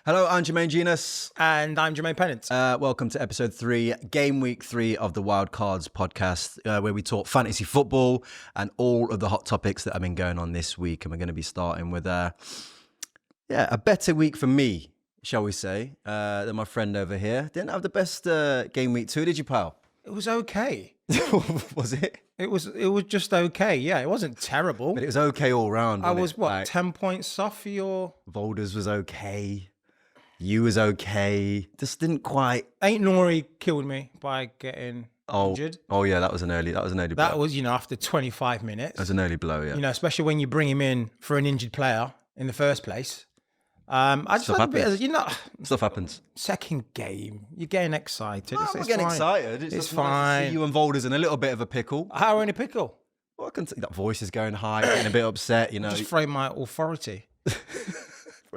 Hello, I'm Jermaine Jenas. And I'm Jermaine Pennant. Welcome to episode 3, game week 3 of the Wildcards podcast, where we talk fantasy football and all of the hot topics that have been going on this week. And we're going to be starting with a better week for me, shall we say, than my friend over here. Didn't have the best game week 2, did you, pal? It was okay. Was it? It was just okay. Yeah, it wasn't terrible. But it was okay all round. I was, it? what, 10 points off for your... Volders was okay. You was okay. Just didn't quite... Ain't Nori killed me by getting injured. Oh, yeah, that was an early blow. That was, after 25 minutes. That was an early blow, yeah. Especially when you bring him in for an injured player in the first place. I just Stuff had a bit happens. of, Stuff happens. second game. You're getting excited. I'm getting excited. It's just fine. Nice to see you and Volders in a little bit of a pickle. How are in a pickle? Well, I can see that voice is going high, getting a bit upset, Just frame my authority.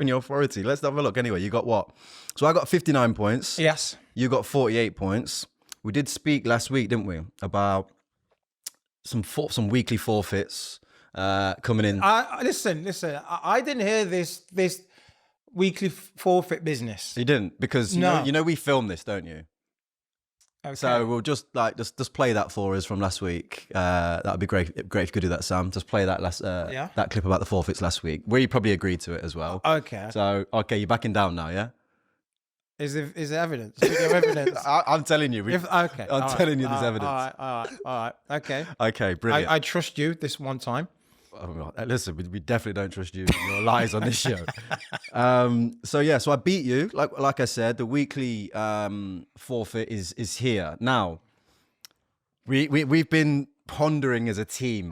In your authority. Let's have a look. Anyway, you got what? So I got 59 points. Yes. You got 48 points. We did speak last week, didn't we, about some weekly forfeits coming in. Listen. I didn't hear this weekly forfeit business. You didn't, because you know we filmed this, don't you? Okay. So we'll just play that for us from last week. That would be great if you could do that, Sam. Just play that that clip about the forfeits last week, where you probably agreed to it as well. Okay. So you're backing down now, yeah? Is there evidence? Do you have evidence? I'm telling you. I'm telling you there's evidence. All right. Okay. Okay, brilliant. I trust you this one time. Listen, we definitely don't trust you and your lies on this show. So I beat you. Like I said, the weekly forfeit is here. Now, we've been pondering as a team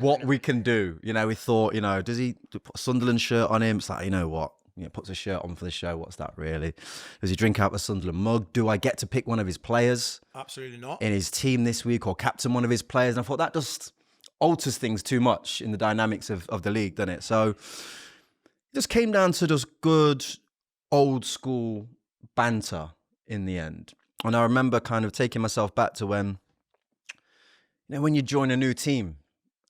what we can do. We thought, does he put a Sunderland shirt on him? It's like, you know what? Puts a shirt on for the show. What's that really? Does he drink out the Sunderland mug? Do I get to pick one of his players? Absolutely not. In his team this week, or captain one of his players? And I thought that just alters things too much in the dynamics of the league, doesn't it? So it just came down to just good old school banter in the end. And I remember kind of taking myself back to when you join a new team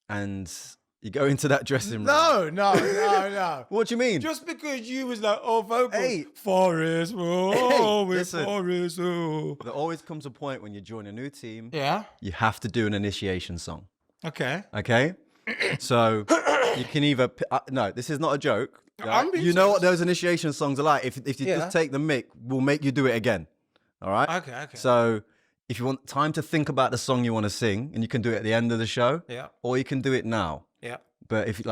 and you go into that dressing room. No. What do you mean? Just because you was like, vocal. Hey. Forest, listen. Forest. There always comes a point when you join a new team. Yeah. You have to do an initiation song. Okay. So you can either... no, this is not a joke. Right? You know what those initiation songs are like. If you just take the mic, we'll make you do it again. All right? Okay. So if you want time to think about the song you want to sing, and you can do it at the end of the show, or you can do it now. Yeah. But if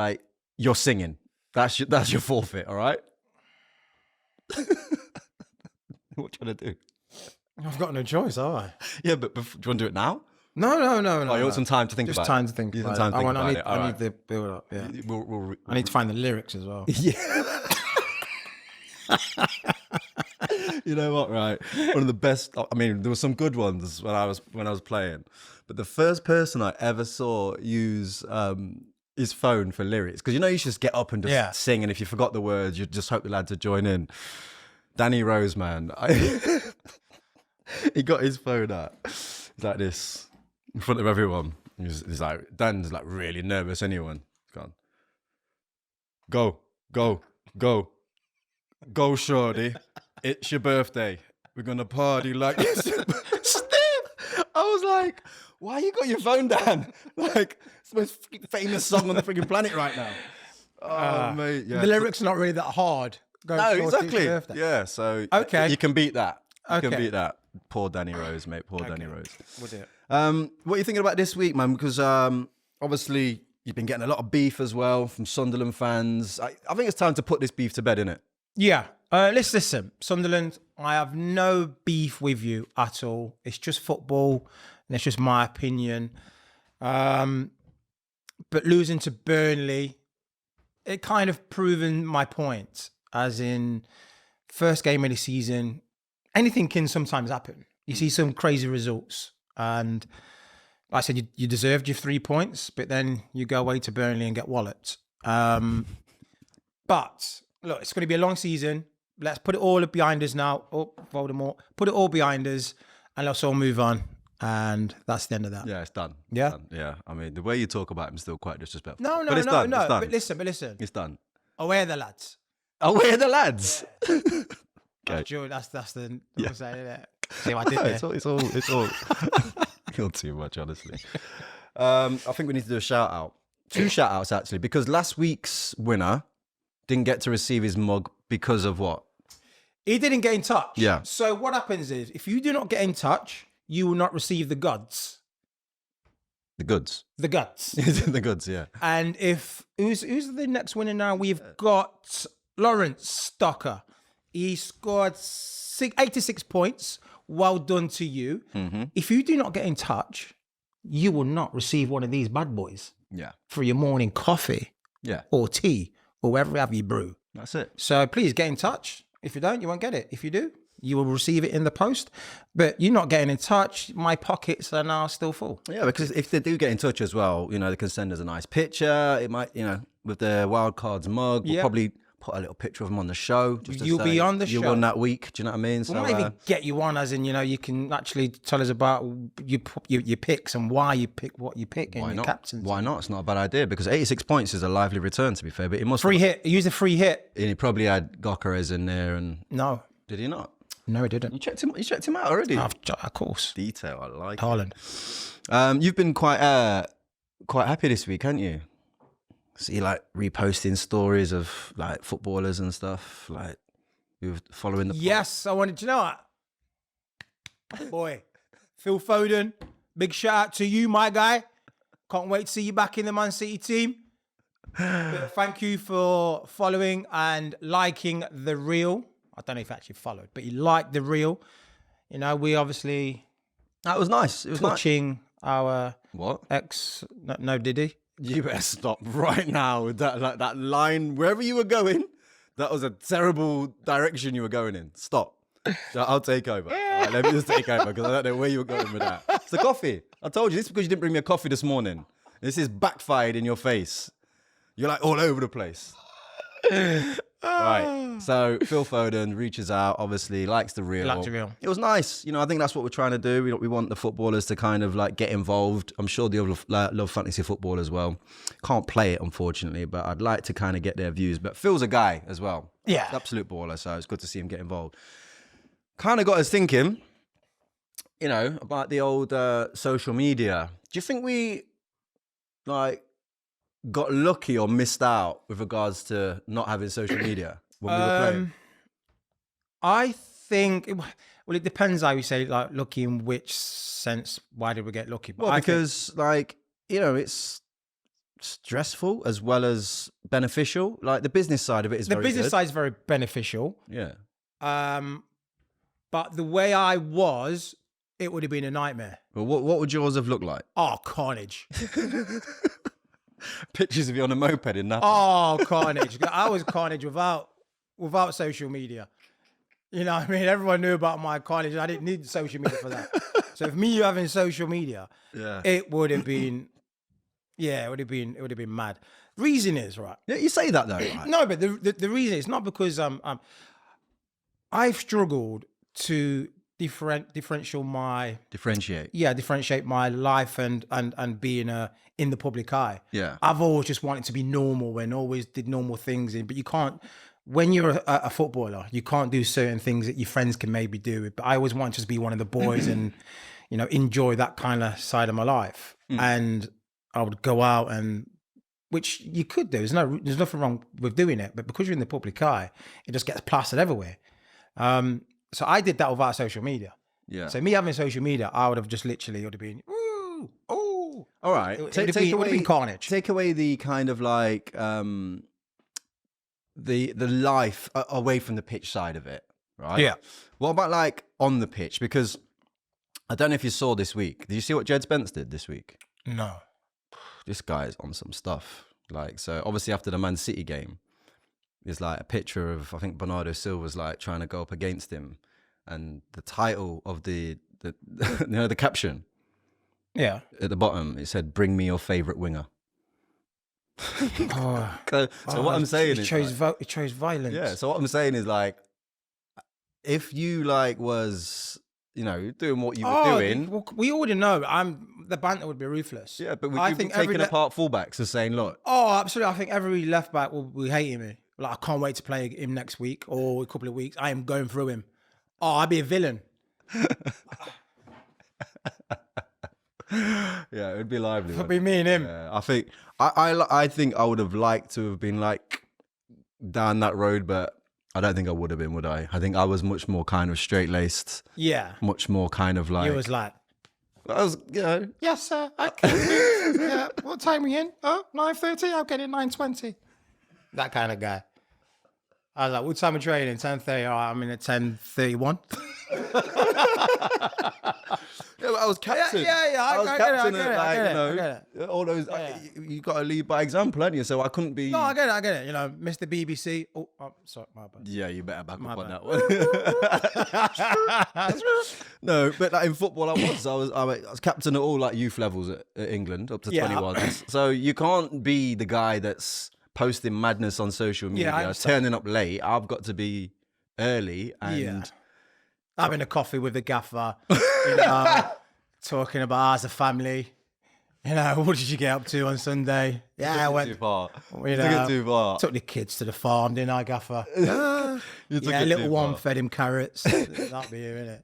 you're singing, that's your forfeit, all right? What you want to do? I've got no choice, have I? Yeah, but do you want to do it now? No. Oh, you want some time to think about it? Just time to think about it. I need the build up, yeah. I need to find the lyrics as well. Yeah. You know what, right? One of the best... I mean, there were some good ones when I was playing. But the first person I ever saw use his phone for lyrics, because you just get up and just sing, and if you forgot the words, you just hope the lad to join in. Danny Rose, man. He got his phone out. He's like this, in front of everyone. He's like, Dan's like really nervous. Anyone? Gone. Go, shorty. It's your birthday. We're going to party like this. Steve! I was like, why you got your phone down? Like, it's the most famous song on the freaking planet right now. Oh, mate. Yeah. The lyrics are not really that hard. No, exactly. Yeah, so you can beat that. You can beat that. Poor Danny Rose, mate. Danny Rose. We'll do it. What are you thinking about this week, man? Because obviously you've been getting a lot of beef as well from Sunderland fans. I think it's time to put this beef to bed, innit? Yeah. Let's listen. Sunderland, I have no beef with you at all. It's just football, and it's just my opinion. But losing to Burnley, it kind of proven my point. As in, first game of the season, anything can sometimes happen. You see some crazy results. And like I said, you deserved your 3 points, but then you go away to Burnley and get walloped. But look, it's going to be a long season. Let's put it all behind us now. Oh, Voldemort. Put it all behind us and let's all move on. And that's the end of that. Yeah, it's done. Yeah? It's done. Yeah. I mean, the way you talk about him is still quite disrespectful. No. But it's done. But listen. It's done. Away are the lads. Away are the lads. Okay. Sure, that's the saying, isn't it? See what I did there? It's all. You're too much, honestly. I think we need to do a shout out. 2 shout outs actually, because last week's winner didn't get to receive his mug because of what? He didn't get in touch. Yeah. So what happens is, if you do not get in touch, you will not receive the goods. The goods. The guts. The goods, yeah. And if who's the next winner now? We've got Lawrence Stocker. He scored 86 points. Well done to you. Mm-hmm. If you do not get in touch, you will not receive one of these bad boys. Yeah. For your morning coffee. Yeah. Or tea. Or whatever you brew. That's it. So please get in touch. If you don't, you won't get it. If you do, you will receive it in the post. But you're not getting in touch. My pockets are now still full. Yeah, because if they do get in touch as well, you know, they can send us a nice picture. It might, you know, with the Wildcards mug, we'll probably put a little picture of them on the show. Just You'll be on the show. You won that week. Do you know what I mean? We might even get you on, as in, you know, you can actually tell us about your picks and why you pick what you pick in your captaincy. Why not? It's not a bad idea, because 86 points is a lively return, to be fair. But it must free hit. Use a free hit. And he probably had Gokares in there, and no, did he not? No, he didn't. You checked him out already. Of course. Detail, I like. Haaland. You've been quite happy this week, haven't you? See, like reposting stories of like footballers and stuff, like you're following the. Yes, I wanted to know that. Boy, Phil Foden, big shout out to you, my guy. Can't wait to see you back in the Man City team. But thank you for following and liking the reel. I don't know if he actually followed, but he liked the reel. You know, we obviously. That was nice. It was touching our what ex. No, did he? You better stop right now with that, like that line. Wherever you were going, that was a terrible direction you were going in. Stop. I'll take over. Right, let me just take over, because I don't know where you were going with that. It's the coffee. I told you, this is because you didn't bring me a coffee this morning. This is backfired in your face. You're like all over the place. Right. So Phil Foden reaches out, obviously likes the reel. It was nice. You know, I think that's what we're trying to do. We want the footballers to kind of like get involved. I'm sure they love fantasy football as well. Can't play it, unfortunately, but I'd like to kind of get their views. But Phil's a guy as well. Yeah. Absolute baller. So it's good to see him get involved. Kind of got us thinking, you know, about the old social media. Do you think we got lucky or missed out with regards to not having social media when we were playing? I think, it depends how you say, like, lucky in which sense. Why did we get lucky? But because, like, you know, it's stressful as well as beneficial. Like, the business side of it is very good. The business side is very beneficial. Yeah. But the way I was, it would have been a nightmare. Well, what would yours have looked like? Oh, carnage. Pictures of you on a moped in that. Oh, carnage. I was carnage without social media. You know what I mean? Everyone knew about my carnage. I didn't need social media for that. So if me having social media, it would have been, it would have been mad. Reason is, right? Yeah, you say that though. Right? No, but the reason is not because I've struggled to differentiate my life and being in the public eye. Yeah. I've always just wanted to be normal and always did normal things, but you can't, when you're a footballer, you can't do certain things that your friends can maybe do. But I always wanted to just be one of the boys and, you know, enjoy that kind of side of my life. And I would go out, and which you could do. There's nothing wrong with doing it, but because you're in the public eye, it just gets plastered everywhere. So I did that without social media. Yeah. So me having social media, I would have just literally would have been, ooh, oh. All right. It would have been carnage. Take away the kind of like the life away from the pitch side of it, right? Yeah. What about like on the pitch? Because I don't know if you saw this week. Did you see what Jed Spence did this week? No. This guy's on some stuff. Like, so obviously after the Man City game, there's like a picture of, I think Bernardo Silva's like trying to go up against him, and the title of the you know, the caption, at the bottom, it said, "Bring me your favorite winger." So what I'm saying is, it chose violence. Yeah. So what I'm saying is, like, if you like was, you know, doing what you were doing, well, we already know. The banter would be ruthless. Yeah, but I think taking apart fullbacks and saying, look. Oh, absolutely. I think every left back will be hating me. like I can't wait to play him next week or a couple of weeks. I am going through him. Oh, I'd be a villain. Yeah, it would be lively. It'd be me and him. Yeah, I think I would have liked to have been like down that road, but I don't think I would have been, would I? I think I was much more kind of straight laced. Yeah. Much more kind of like. He was like, I was, you know. yes, sir. Okay. Yeah. What time are we in? Oh, 9:30. I'll get in 9:20. That kind of guy. I was like, what time are training? 10:30. All right, I'm in at 10:31. Yeah, but I was captain. Yeah. I was captain at it. all those. You got to lead by example, haven't you? So I couldn't be. No, I get it. You know, Mr. BBC. Oh, sorry, my bad. Yeah, you better back up on that one. No, but like in football, I was captain at all like youth levels at England up to 21. So you can't be the guy that's posting madness on social media, turning up late. I've got to be early and having a coffee with the gaffer, you know, talking about us as a family. You know, what did you get up to on Sunday? Yeah, I went too far. You took it too far. Took the kids to the farm, didn't I, gaffer? Little one fed him carrots. That'd be you, innit?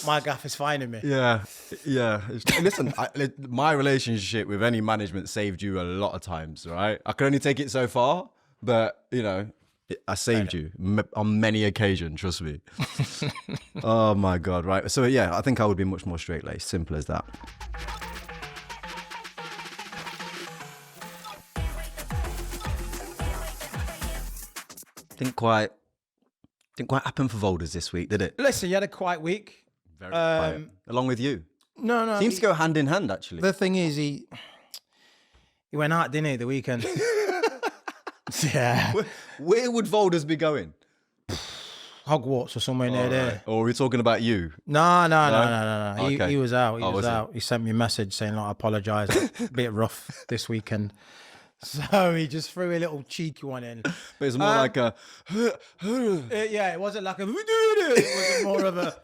My gaffer's finding me. Yeah. Listen, my relationship with any management saved you a lot of times, right? I can only take it so far, but you know, I saved you on many occasions. Trust me. Oh my God! Right. So yeah, I think I would be much more straight laced. Simple as that. Didn't quite happen for Volders this week, did it? Listen, you had a quiet week. Very quiet. Along with you. No. Seems to go hand in hand, actually. The thing is, he went out, didn't he, the weekend? Yeah. Where would Volders be going? Hogwarts or somewhere near there. Or are we talking about you? No. Okay. He was out. He was was out. He sent me a message saying, like, I apologise. A bit rough this weekend. So he just threw a little cheeky one in. But it's more like a... yeah, it wasn't like a... It was more of a...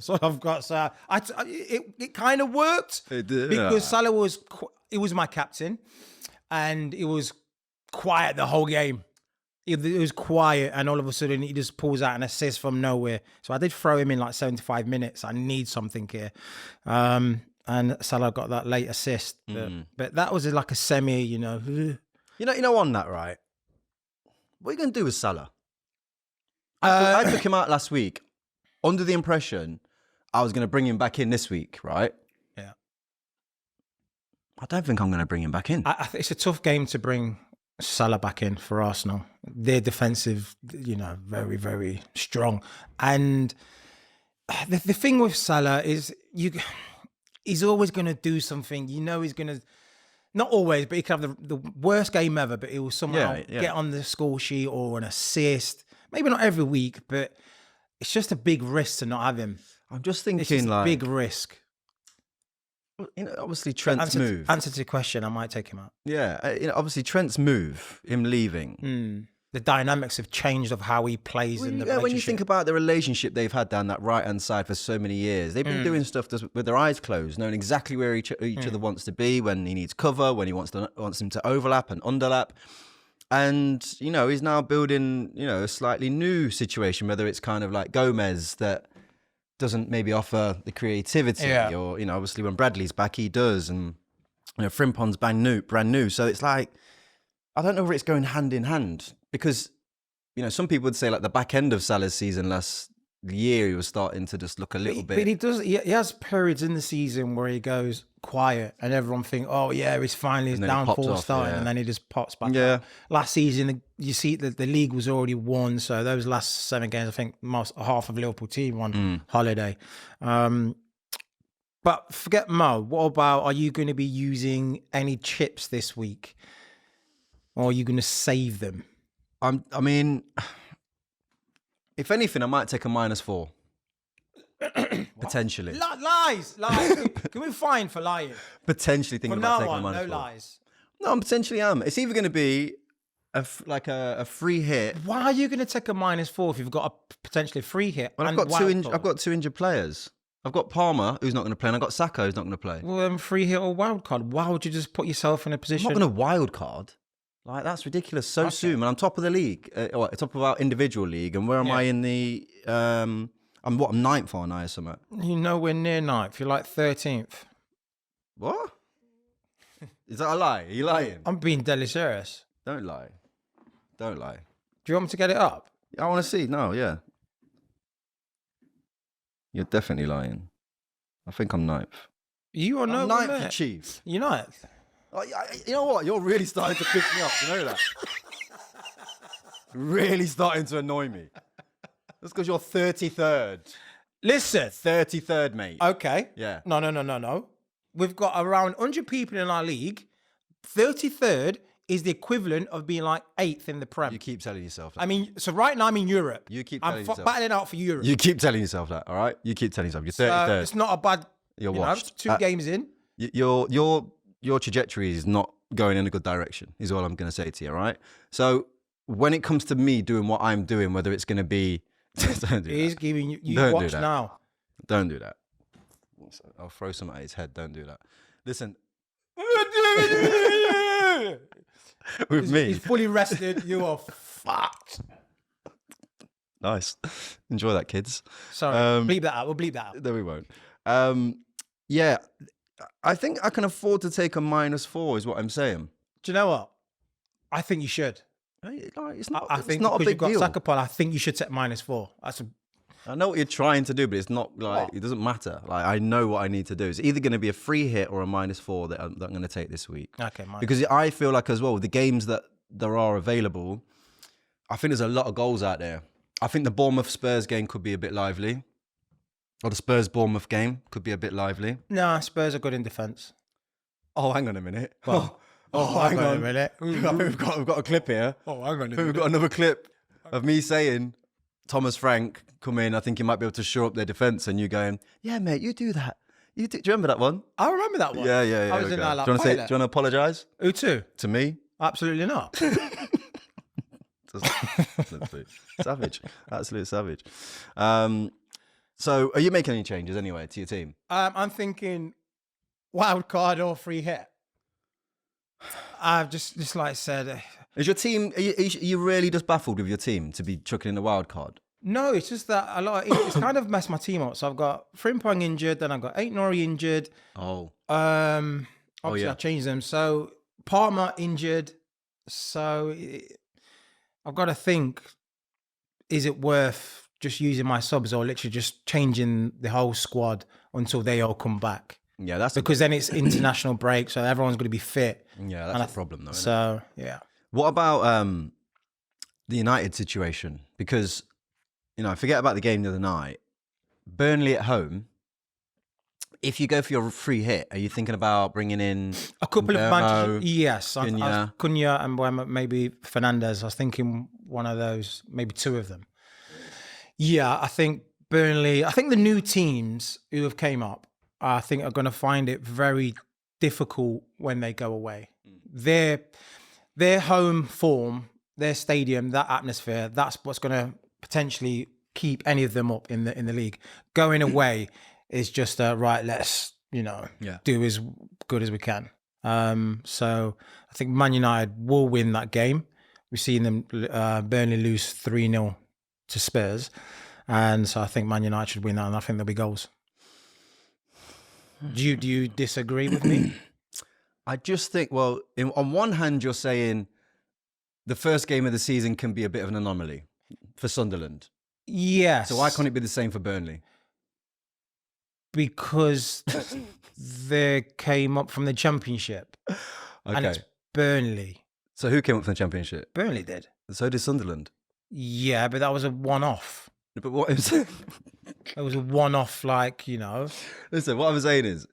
So I've got... So it kind of worked. It did. Because Salah was... He was my captain. And it was quiet the whole game. It was quiet, and all of a sudden he just pulls out an assist from nowhere. So I did throw him in like 75 minutes. I need something here. And Salah got that late assist. But that was like a semi, you know. You know on that, right? What are you going to do with Salah? I took him out last week under the impression I was going to bring him back in this week, right? Yeah. I don't think I'm going to bring him back in. I think it's a tough game to bring Salah back in for Arsenal. They're defensive, you know, very, very strong. And the thing with Salah is he's always going to do something. You know he's going to, not always, but he could have the worst game ever, but he will somehow get on the score sheet or an assist. Maybe not every week, but it's just a big risk to not have him. I'm just thinking it's just like... big risk. You know, obviously Trent's move. Answer to the question, I might take him out. Yeah, you know, obviously Trent's move, him leaving. The dynamics have changed of how he plays in the relationship. When you think about the relationship they've had down that right-hand side for so many years, they've been doing stuff with their eyes closed, knowing exactly where each other wants to be, when he needs cover, when he wants him to overlap and underlap. And, you know, he's now building, you know, a slightly new situation, whether it's kind of like Gomez that doesn't maybe offer the creativity or, you know, obviously when Bradley's back, he does. And, you know, Frimpon's brand new. So it's like, I don't know whether it's going hand in hand because, you know, some people would say like the back end of Salah's season last year, he was starting to just look a little bit. But he has periods in the season where he goes quiet and everyone think, oh yeah, he's finally his downfall starting, and then he just pops back up. Last season, you see that the league was already won, so those last 7 games, I think half of the Liverpool team won holiday. But forget Mo. What about, are you going to be using any chips this week? Or are you going to save them? I mean, if anything, I might take a -4. Potentially. Lies. Can we fine for lying? Potentially thinking about taking a -4. No lies. No, I potentially am. It's either going to be a free hit. Why are you going to take a -4 if you've got a potentially free hit? Well, I've got two injured players. I've got Palmer, who's not going to play, and I've got Saka, who's not going to play. Well, free hit or wild card. Why would you just put yourself in a I'm position? not going to wild card. Like, that's ridiculous so soon. And I'm top of the league, top of our individual league. And where am I in the... I'm 9th, aren't I, or something? You're nowhere near 9th. You're like 13th. What? Is that a lie? Are you lying? I'm being deadly serious. Don't lie. Don't lie. Do you want me to get it up? I want to see. No, yeah. You're definitely lying. I think I'm 9th. You are I'm nowhere 9th near. for Chiefs. You're 9th. You know what? You're really starting to piss me off. You know that? Really starting to annoy me. That's because you're 33rd. Listen. 33rd, mate. Okay. Yeah. No. We've got around 100 people in our league. 33rd is the equivalent of being like 8th in the Prem. You keep telling yourself that. I mean, so right now I'm in Europe. You keep telling yourself. I'm battling out for Europe. You keep telling yourself that, all right? You keep telling yourself. You're 33rd. It's not a bad... You're washed. 2 games in. Your trajectory is not going in a good direction, is all I'm going to say to you, all right? So when it comes to me doing what I'm doing, whether it's going to be... Don't do He's that. giving you... Don't watch do that. now. Don't do that. I'll throw some at his head. Don't do that. Listen. With me. He's fully rested. You are fucked. Nice. Enjoy that, kids. Sorry. Bleep that out. We'll bleep that out. No, we won't. Yeah. I think I can afford to take a -4 is what I'm saying. Do you know what? I think you should. It's not, I think it's not a because big you've got deal. Saka Paul, I think you should take -4. I know what you're trying to do, but it's not like, it doesn't matter. Like, I know what I need to do. It's either going to be a free hit or a -4 that I'm going to take this week. Okay, because I feel like as well, the games that there are available, I think there's a lot of goals out there. I think the Bournemouth Spurs game could be a bit lively. Or the Spurs Bournemouth game could be a bit lively. Nah, Spurs are good in defence. Oh, hang on a minute. Well, hang on a minute. I think we've got a clip here. Oh, hang on a I think minute. we've got another clip of me saying, Thomas Frank, come in. I think you might be able to shore up their defence. And you going, yeah, mate, you do that. Do you remember that one? I remember that one. Yeah. I was in that. Do you want to apologise? Who to? To me? Absolutely not. Savage. Absolute savage. So are you making any changes anyway to your team? I'm thinking wild card or free hit. I've just like I said. Is your team, are you really just baffled with your team to be chucking in the wild card? No, it's just that it's kind of messed my team up. So I've got Frimpong injured, then I've got Nori injured. Oh. Obviously I changed them. So Palmer injured. So I've got to think, is it worth just using my subs or literally just changing the whole squad until they all come back? Yeah, that's because then it's international break, so everyone's going to be fit. Yeah, that's a problem though. So, yeah. What about the United situation? Because, forget about the game the other night. Burnley at home. If you go for your free hit, are you thinking about bringing in a couple of managers? Yes, Cunha and maybe Fernandez. I was thinking one of those, maybe 2 of them. Yeah, I think Burnley. I think the new teams who have came up, I think are going to find it very difficult when they go away. Their home form, their stadium, that atmosphere, that's what's going to potentially keep any of them up in the league. Going away is just right. Let's do as good as we can. So I think Man United will win that game. We've seen them Burnley lose 3-0 to Spurs, and so I think Man United should win that, and I think there'll be goals. Do you disagree with me? I just think, well, on one hand, you're saying the first game of the season can be a bit of an anomaly for Sunderland. Yes. So why can't it be the same for Burnley? Because they came up from the Championship. Okay. And it's Burnley. So who came up from the Championship? Burnley did. So did Sunderland. Yeah, but that was a one-off. But what it was a one-off, Listen, what I'm saying is,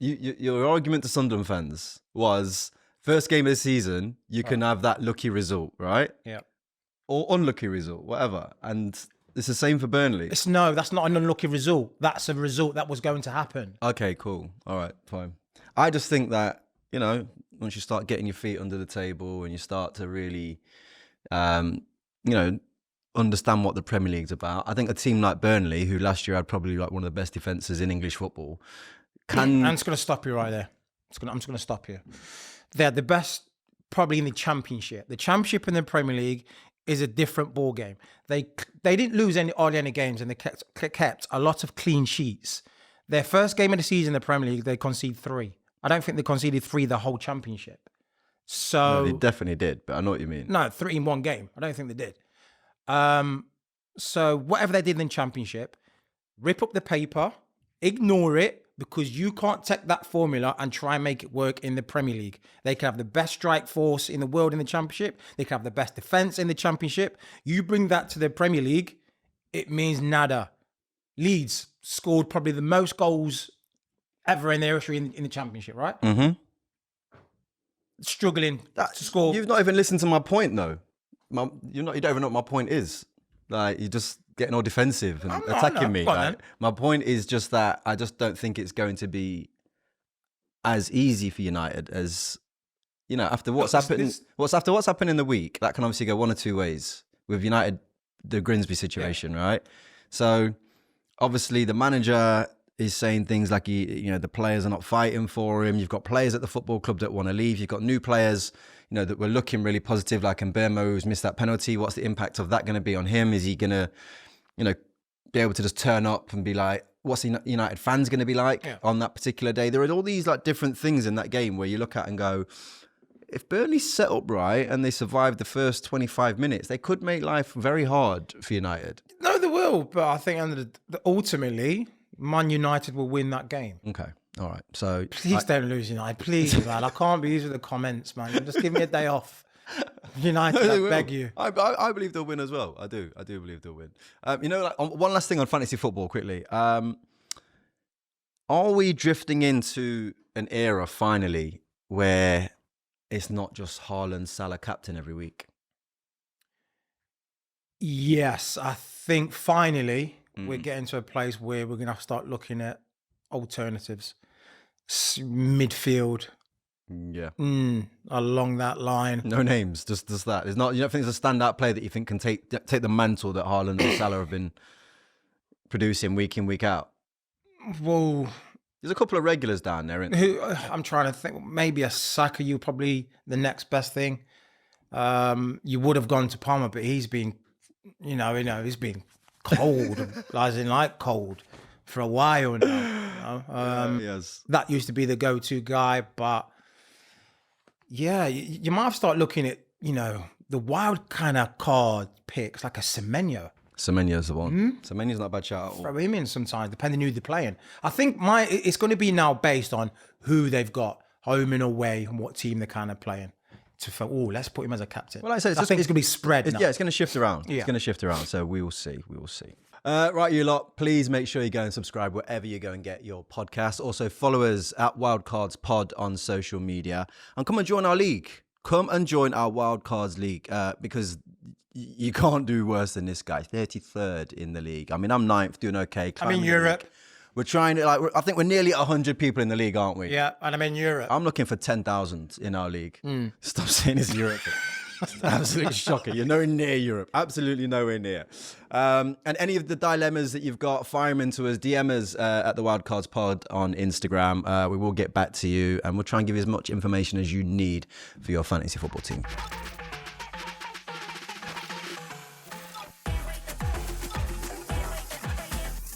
your argument to Sunderland fans was, first game of the season, you can have that lucky result, right? Yeah. Or unlucky result, whatever. And it's the same for Burnley. That's not an unlucky result. That's a result that was going to happen. Okay, cool. All right, fine. I just think that, once you start getting your feet under the table and you start to really, understand what the Premier League's about. I think a team like Burnley, who last year had probably like one of the best defences in English football, can... I'm just going to stop you right there. I'm just going to stop you. They're the best probably in the Championship. The Championship and the Premier League is a different ball game. They didn't lose hardly any games, and they kept a lot of clean sheets. Their first game of the season in the Premier League, they conceded 3. I don't think they conceded 3 the whole Championship. So No, they definitely did, but I know what you mean. No, 3 in one game. I don't think they did. So whatever they did in the Championship, rip up the paper, ignore it, because you can't take that formula and try and make it work in the Premier League. They can have the best strike force in the world in the Championship. They can have the best defence in the Championship. You bring that to the Premier League, it means nada. Leeds scored probably the most goals ever in their history in the Championship, right? Mm-hmm. Struggling to score. You've not even listened to my point, though. You don't even know what my point is. Like, you're just getting all defensive and attacking me. Like, my point is just that I just don't think it's going to be as easy for United as, you know, after what's happened. After what's happened in the week, that can obviously go one or two ways with United, the Grimsby situation, right? So obviously the manager is saying things like, the players are not fighting for him. You've got players at the football club that want to leave. You've got new players, that were looking really positive, like Mbemo, who's missed that penalty. What's the impact of that going to be on him? Is he going to, be able to just turn up and be like, what's the United fans going to be like on that particular day? There are all these like different things in that game where you look at and go, if Burnley set up right and they survived the first 25 minutes, they could make life very hard for United. No, they will. But I think ultimately, Man United will win that game. Okay. All right. So please don't lose United. Please, man. I can't be using the comments, man. Just give me a day off. United, I beg you. I believe they'll win as well. I do believe they'll win. One last thing on fantasy football quickly. Are we drifting into an era finally where it's not just Haaland Salah captain every week? Yes, I think finally we're getting to a place where we're going to have to start looking at alternatives. Midfield. Yeah. Along that line. No names, just that. It's not. You don't think there's a standout player that you think can take the mantle that Haaland and Salah have been producing week in, week out? Well, there's a couple of regulars down there. I'm trying to think. Maybe a Saka, you probably the next best thing. You would have gone to Palmer, but he's been, he's been cold, as in like cold, for a while now. Yes. That used to be the go-to guy, but yeah, you might have to start looking at, the wild kind of card picks, like a Semenyo. Semenyo's the one. Semenyo's not a bad shout at all. Throw him in sometimes, depending who they're playing. I think it's going to be now based on who they've got, home and away, and what team they're kind of playing. Let's put him as a captain. Well, like I said, I think it's going to be spread now. Yeah, it's going to shift around. Yeah. It's going to shift around, so we will see. Right, you lot, please make sure you go and subscribe wherever you go and get your podcast. Also, follow us at Wildcards Pod on social media. And come and join our league. Come and join our Wildcards League because you can't do worse than this guy. 33rd in the league. I mean, I'm 9th, doing okay. I'm in Europe. We're trying to, I think we're nearly at 100 people in the league, aren't we? Yeah, and I'm in Europe. I'm looking for 10,000 in our league. Stop saying it's Europe. It's absolutely shocking. You're nowhere near Europe. Absolutely nowhere near. And any of the dilemmas that you've got, fire them into us. DM us at the Wildcards Pod on Instagram. We will get back to you and we'll try and give you as much information as you need for your fantasy football team.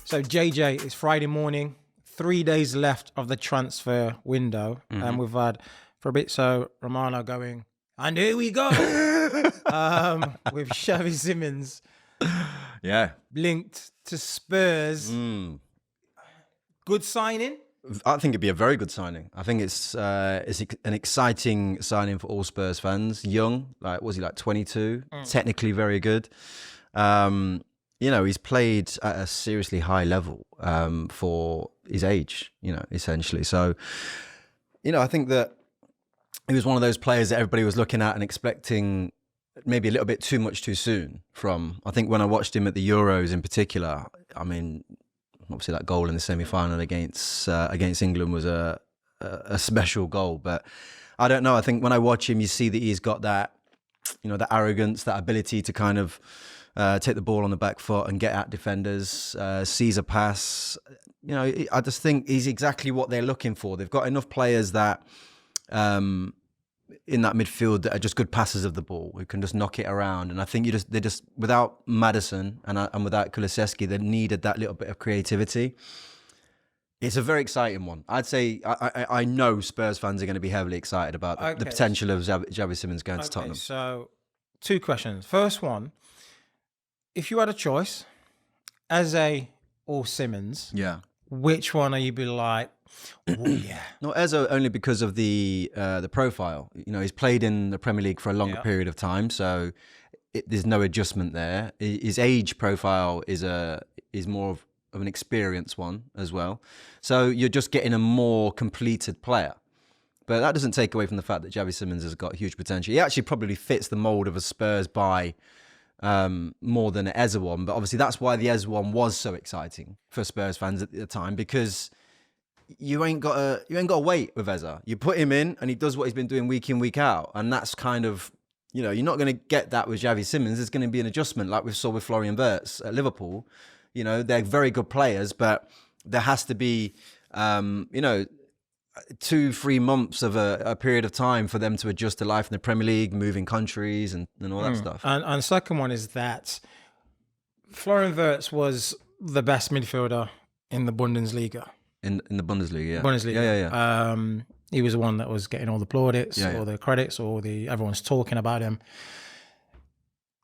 So JJ, it's Friday morning, 3 days left of the transfer window. And we've had for a bit, so Romano going, and here we go. With Xavi Simons. Yeah. Linked to Spurs. Good signing. I think it'd be a very good signing. I think it's an exciting signing for all Spurs fans. Young, was he 22? Technically very good. He's played at a seriously high level for his age, essentially. So, I think that he was one of those players that everybody was looking at and expecting maybe a little bit too much too soon from. I think when I watched him at the Euros in particular, I mean, obviously that goal in the semi-final against England was a special goal. But I don't know. I think when I watch him, you see that he's got that that arrogance, that ability to kind of take the ball on the back foot and get at defenders, seize a pass. I just think he's exactly what they're looking for. They've got enough players that in that midfield that are just good passers of the ball, who can just knock it around. And I think they just without Maddison and without Kulusevski, they needed that little bit of creativity. It's a very exciting one. I'd say I know Spurs fans are going to be heavily excited about the potential of Xavi Simons going to Tottenham. So, 2 questions. First one, if you had a choice, Eze or Simons, which one are you be like, oh yeah? No, Eze only because of the profile. He's played in the Premier League for a longer period of time, so there's no adjustment there. His age profile is more of an experienced one as well. So you're just getting a more completed player. But that doesn't take away from the fact that Xavi Simons has got huge potential. He actually probably fits the mould of a Spurs buy more than an Eze one. But obviously that's why the Eze one was so exciting for Spurs fans at the time, because you ain't got to wait with Eze. You put him in and he does what he's been doing week in, week out. And that's kind of, you're not going to get that with Xavi Simons. There's going to be an adjustment like we saw with Florian Wirtz at Liverpool. They're very good players, but there has to be, 2-3 months of a period of time for them to adjust to life in the Premier League, moving countries and all that stuff. And second one is that Florian Wirtz was the best midfielder in the Bundesliga. In the Bundesliga, yeah. Bundesliga. Yeah. He was the one that was getting all the plaudits or the credits or everyone's talking about him.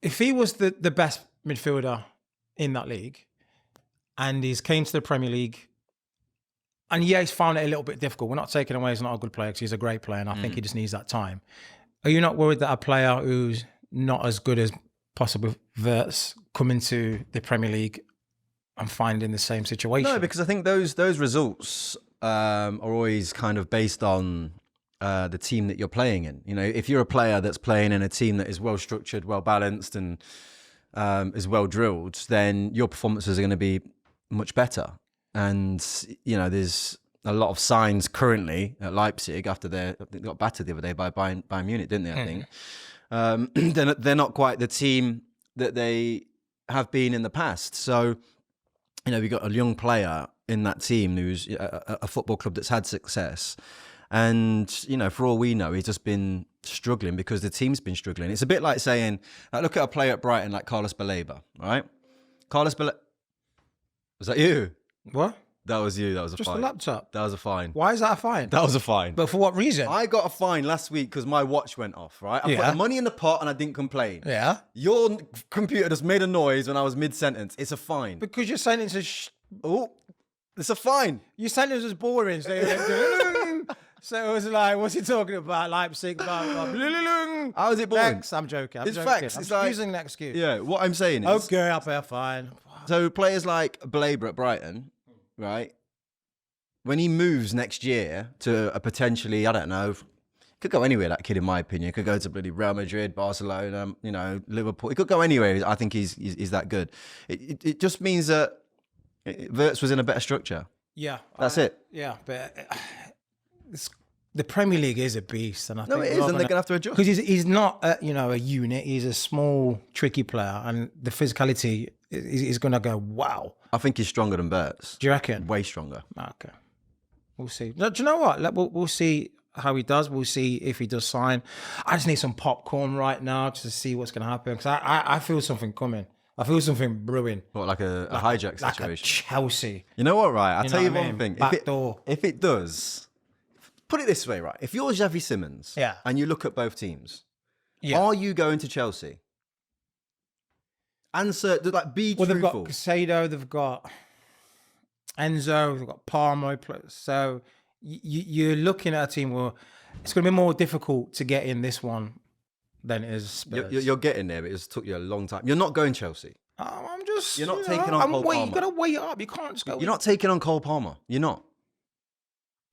If he was the best midfielder in that league, and he's came to the Premier League, and he's found it a little bit difficult. We're not taking away he's not a good player, because he's a great player, and I think he just needs that time. Are you not worried that a player who's not as good as possible Wirtz coming to the Premier League and finding the same situation? No, because I think those results are always kind of based on the team that you're playing in. If you're a player that's playing in a team that is well structured, well balanced, and is well drilled, then your performances are going to be much better. And there's a lot of signs currently at Leipzig after they got battered the other day by Bayern Munich, didn't they? I think they're not quite the team that they have been in the past. So we've got a young player in that team who's a football club that's had success, and for all we know, he's just been struggling because the team's been struggling. It's a bit like saying, look at a player at Brighton like Carlos Baleba, right? Was that you? What? That was you. That was a just fine. Just a laptop. That was a fine. Why is that a fine? That was a fine. But for what reason? I got a fine last week because my watch went off, right? I put the money in the pot and I didn't complain. Yeah. Your computer just made a noise when I was mid-sentence. It's a fine. Because your sentence is... Oh, it's a fine. Your sentence was boring. So it was like, what's he talking about? Leipzig, blah, blah, blah. How is it boring? Next. I'm joking. It's facts. I'm using that excuse. Yeah, what I'm saying is... Okay, I'll pay a fine. So players like Baleba at Brighton, right? When he moves next year to a potentially, I don't know, could go anywhere, that kid, in my opinion. Could go to bloody Real Madrid, Barcelona, Liverpool. He could go anywhere. I think he's that good. It just means that Wirtz was in a better structure. Yeah. That's it. Yeah, but the Premier League is a beast. And I think it is, and they're going to have to adjust. Because he's not, a unit. He's a small, tricky player, and the physicality is going to go, wow. I think he's stronger than Wirtz. Do you reckon? Way stronger. Okay. We'll see. Do you know what? We'll see how he does. We'll see if he does sign. I just need some popcorn right now just to see what's going to happen, because I feel something coming. I feel something brewing. What, like a hijack situation? Like a Chelsea. You know what, right? I'll tell you one thing. Backdoor. If it does, put it this way, right? If you're Xavi Simons and you look at both teams, are you going to Chelsea? Answer, be truthful. They've got Casado, they've got Enzo, they've got Palmer. So you're looking at a team where it's going to be more difficult to get in this one than it is Spurs. You're getting there, but it just took you a long time. You're not going Chelsea. I'm just... You're not taking on Cole Palmer. You've got to wait up. You can't just go... You're not taking on Cole Palmer. You're not.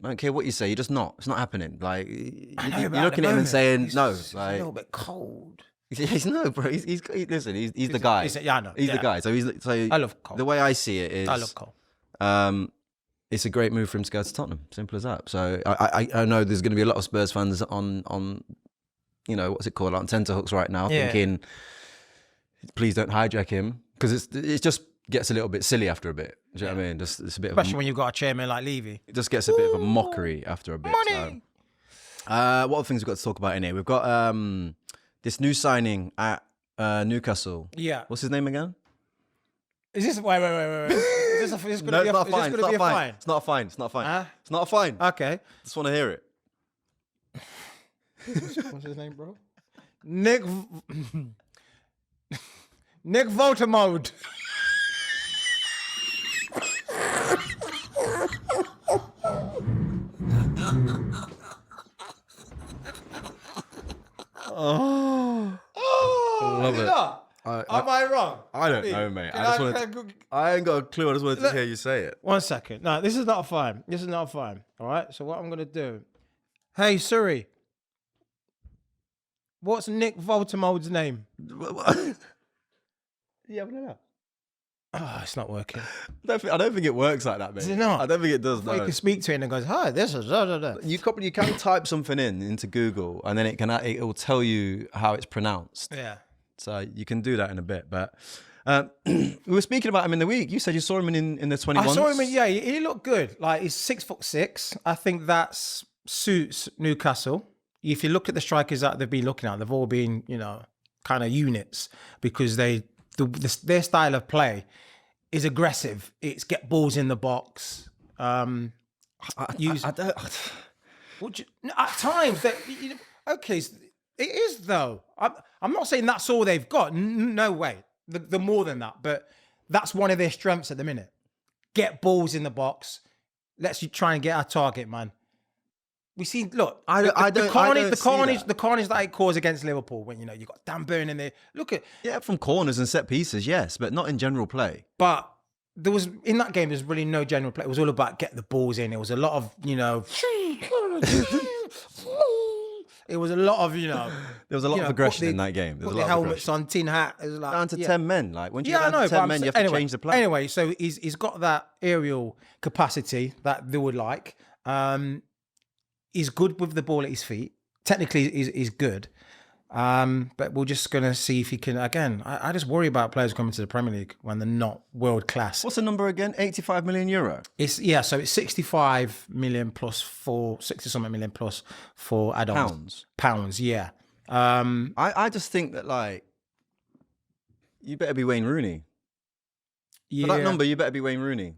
I don't care what you say. You're just not. It's not happening. Like, you're looking at him and saying, no. It's a little bit cold. No, bro. He's the guy. I know. He's the guy. So I love Cole. The way I see it is, I love Cole. It's a great move for him to go to Tottenham. Simple as that. So I know there's going to be a lot of Spurs fans on what's it called, on tenterhooks right now, Yeah. thinking, please don't hijack him, because it just gets a little bit silly after a bit. Do you know what I mean? Just it's a bit Especially when you've got a chairman like Levy. it just gets a bit of a mockery after a bit. Money. So. What other things we've got to talk about in here? We've got this new signing at Newcastle. Yeah. What's his name again? Is this wait? Is this going to be a fine? It's not a fine. It's not a fine. Huh? It's not a fine. Okay. Just want to hear it. What's his name, bro? Nick Votemode. Oh, love it. Am I wrong? I don't know, mate. I ain't got a clue. I just wanted to hear you say it. 1 second. No, this is not a fine. This is not a fine. All right. So what I'm gonna do? Hey Siri, what's Nick Votemode's name? Yeah, no. Oh, it's not working. I don't think it works like that, mate. Is it not? I don't think it does. Well, No. you can speak to it and it goes, "Hi, this is." You can type something into Google, and then it will tell you how it's pronounced. Yeah. So you can do that in a bit. But we were speaking about him in the week. You said you saw him in the 21s. I saw him. Yeah, he looked good. Like he's 6'6". I think that suits Newcastle. If you look at the strikers that they've been looking at, they've all been kind of units because their style of play is aggressive. It's get balls in the box. I don't. At times, okay, it is though. I'm not saying that's all they've got. No way. They're more than that. But that's one of their strengths at the minute. Get balls in the box. Let's try and get our target, man. We see. Look, the carnage that it caused against Liverpool when you got Dan Burn in there. Look at from corners and set pieces, yes, but not in general play. But there was in that game. There's really no general play. It was all about get the balls in. It was a lot of It was a lot of There was a lot of aggression in that game. There was a lot of helmets on, tin hat. It was like down to 10 men. Like when you I get down know, to 10 men, you have to change the play. Anyway, so he's got that aerial capacity that they would like. He's good with the ball at his feet. Technically, he's good. But we're just going to see if he can, again, I just worry about players coming to the Premier League when they're not world class. What's the number again? 85 million euro? So it's 65 million plus 60-something million plus for add-ons. Pounds, yeah. I just think that, you better be Wayne Rooney. Yeah. For that number, you better be Wayne Rooney.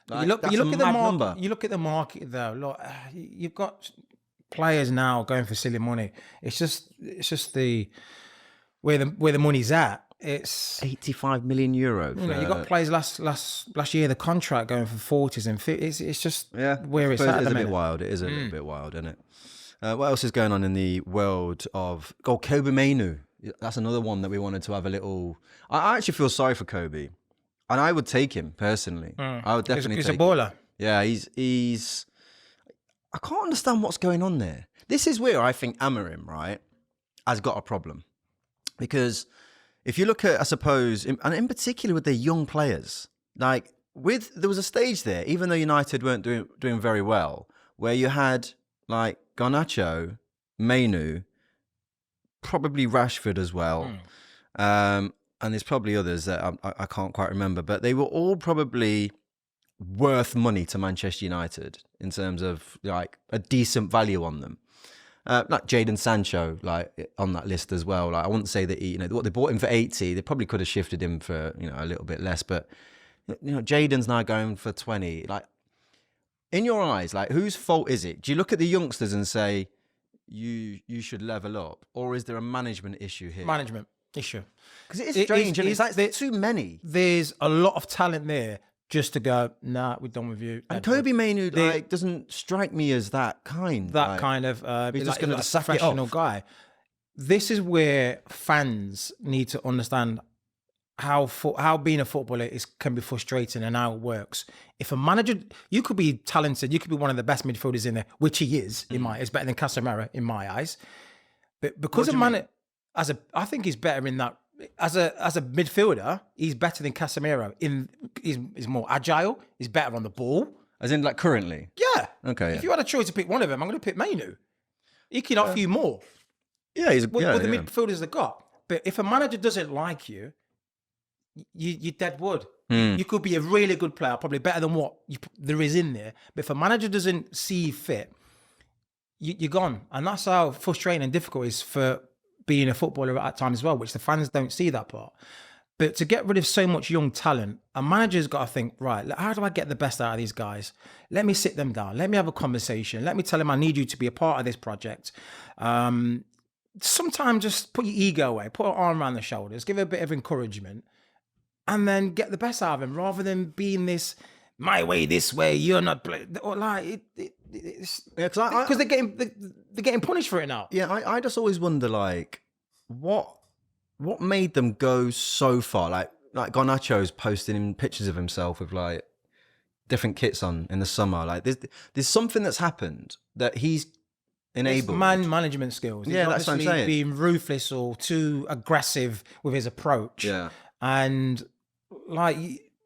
You look at the market. You look at the market though. Look, you've got players now going for silly money. It's just the where the money's at. It's 85 million euro. You got players last year the contract going for 40s and 50s. It's just where it's at. It is a bit wild. It is a little bit wild, isn't it? What else is going on in the world of Kobbie Mainoo? That's another one that we wanted to have a little. I actually feel sorry for Kobbie. And I would take him personally. I would definitely take him. He's a baller. Yeah, he's. I can't understand what's going on there. This is where I think Amorim, right, has got a problem. Because if you look at, I suppose, and in particular with the young players, there was a stage there, even though United weren't doing very well, where you had Garnacho, Mainoo, probably Rashford as well. And there's probably others that I can't quite remember, but they were all probably worth money to Manchester United in terms of a decent value on them. Like JJ Sancho, on that list as well. I wouldn't say that what they bought him for 80, they probably could have shifted him for a little bit less. But Jadon's now going for 20. In your eyes, whose fault is it? Do you look at the youngsters and say you should level up, or is there a management issue here? Management issue. Because it is strange, and it's too many. There's a lot of talent there just to go, nah, we're done with you. And Kobbie Mainoo doesn't strike me as that kind. That kind of he's just going to sack it professional off. guy. This is where fans need to understand how being a footballer can be frustrating and how it works. If a manager, you could be talented, you could be one of the best midfielders in there, which he is in my eyes, better than Casemiro in my eyes. But because a manager, I think he's better in that. As a midfielder, he's better than Casemiro. He's more agile. He's better on the ball. As in, currently? Yeah. Okay. If you had a choice to pick one of them, I'm going to pick Mainoo. He can offer you more. Yeah, he's with the midfielders they got. But if a manager doesn't like you, you're dead wood. You could be a really good player, probably better than what there is in there. But if a manager doesn't see you fit, you're gone. And that's how frustrating and difficult it is for being a footballer at times as well, which the fans don't see that part. But to get rid of so much young talent, a manager's got to think, right, how do I get the best out of these guys? Let me sit them down. Let me have a conversation. Let me tell them I need you to be a part of this project. Sometimes just put your ego away, put an arm around the shoulders, give it a bit of encouragement, and then get the best out of him, rather than being this, my way, this way, you're not playing. Or like, because they're getting punished for it now. Yeah, I just always wonder, like, what made them go so far? Like Garnacho's posting pictures of himself with like different kits on in the summer. Like, there's something that's happened that he's enabled. Man management skills. Yeah, that's what I'm saying. Being ruthless or too aggressive with his approach. Yeah. And like,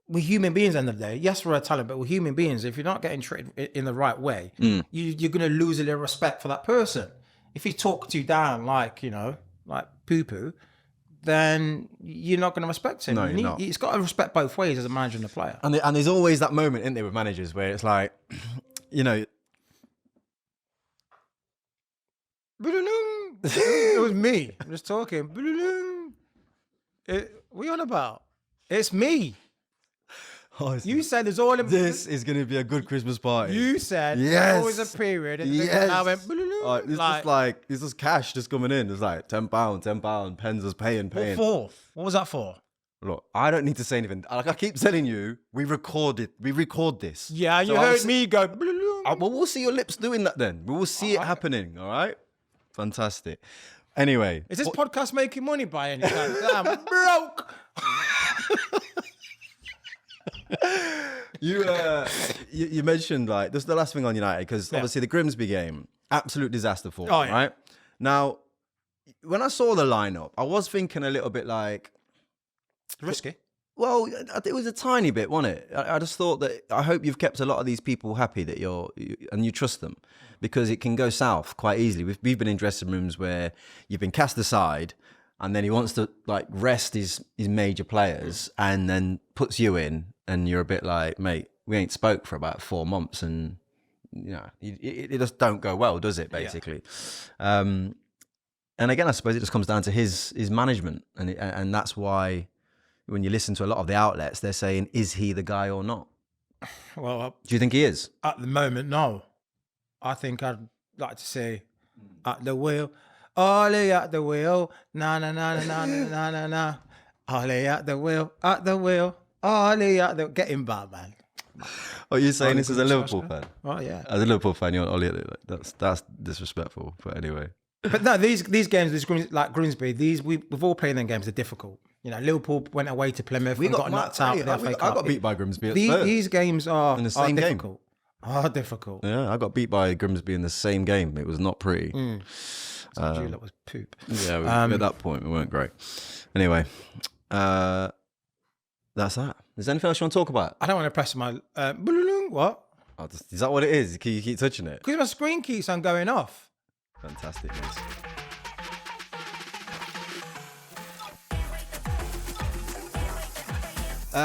we're human beings at the end of the day. Yes, we're a talent, but we're human beings. If you're not getting treated in the right way, you're going to lose a little respect for that person. If he talks you down like, like poo-poo, then you're not going to respect him. No, you're not. He's got to respect both ways as a manager and a player. And there's always that moment, isn't there, with managers where it's like, it was me. I'm just talking. What are you on about? It's me. Oh, you said there's all. This is going to be a good Christmas party. You said yes. There's always a period. And then I went. It's just cash just coming in. It's like £10. Pens is paying. What for? What was that for? Look, I don't need to say anything. Like I keep telling you, we record this. Yeah, you heard me go. Well, we'll see your lips doing that then. We will see it happening. All right. Fantastic. Anyway, is this podcast making money by any chance? I'm broke. You mentioned, like, this is the last thing on United, because obviously the Grimsby game, absolute disaster for them, right? Now, when I saw the lineup, I was thinking a little bit like, risky. Well, it was a tiny bit, wasn't it? I just thought that I hope you've kept a lot of these people happy that you trust them, because it can go south quite easily. We've been in dressing rooms where you've been cast aside, and then he wants to like rest his major players, and then puts you in, and you're a bit like, mate, we ain't spoke for about 4 months, and it just don't go well, does it? Basically, and again, I suppose it just comes down to his management, and that's why when you listen to a lot of the outlets, they're saying, is he the guy or not? Well, do you think he is? At the moment, no. I think I'd like to say, at the wheel, Ollie at the wheel, na na na na na na na na. Ollie at the wheel, Ollie at the. Get him back, man. Oh, you're saying this as a Liverpool fan? Oh yeah. As a Liverpool fan, you're Ollie. That's disrespectful. But anyway. But no, these games, like Grimsby, we've all played them games. They're difficult. Liverpool went away to Plymouth and got knocked out. I got beat by Grimsby. These games are in the same difficult. game. Are difficult. Yeah, I got beat by Grimsby in the same game. It was not pretty. That was poop. Yeah, at that point we weren't great. Anyway, that's that. Is there anything else you want to talk about? I don't want to press my what? Is that what it is? You keep touching it? Because my screen keeps on going off. Fantastic news.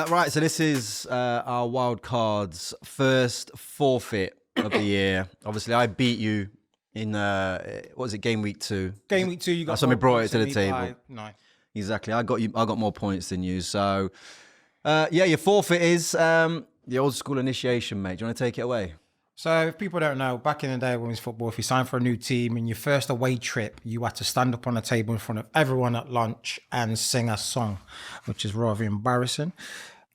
Right, so this is our Wildcards first forfeit of the year. Obviously, I beat you in, what was it, Game Week 2? Game Week 2, you got. That's when we brought it to the table. No. Exactly, I got more points than you. So, your forfeit is the old school initiation, mate. Do you want to take it away? So if people don't know, back in the day of women's football, if you signed for a new team and your first away trip, you had to stand up on a table in front of everyone at lunch and sing a song, which is rather embarrassing.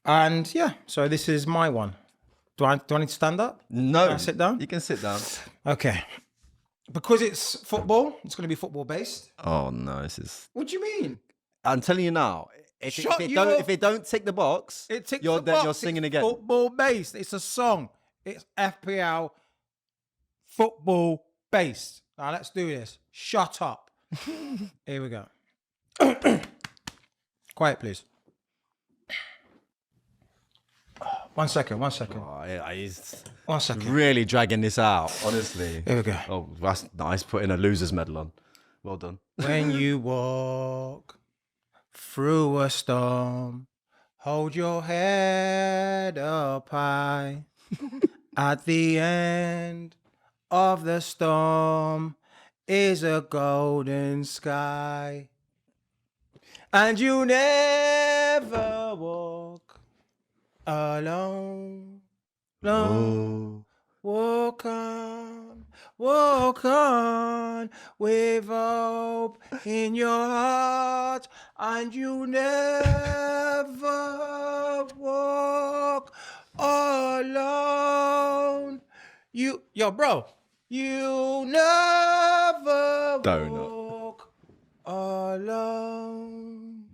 And yeah, so this is my one. Do I need to stand up? No. Can I sit down? You can sit down. Okay. Because it's football, it's going to be football based. Oh no, this is... What do you mean? I'm telling you now, if it don't tick the box, you're singing again. Football based. It's a song. It's FPL football based. Now let's do this. Shut up. Here we go. Quiet, please. 1 second. Oh, yeah, he's 1 second. really dragging this out, honestly. Here we go. Oh, that's nice. Putting a loser's medal on. Well done. When you walk through a storm, hold your head up high. At the end of the storm is a golden sky. And you never walk alone. No. Walk on with hope in your heart, and you never walk alone. You never walk alone.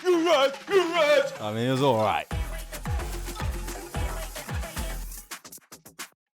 You're right. I mean, it was all right.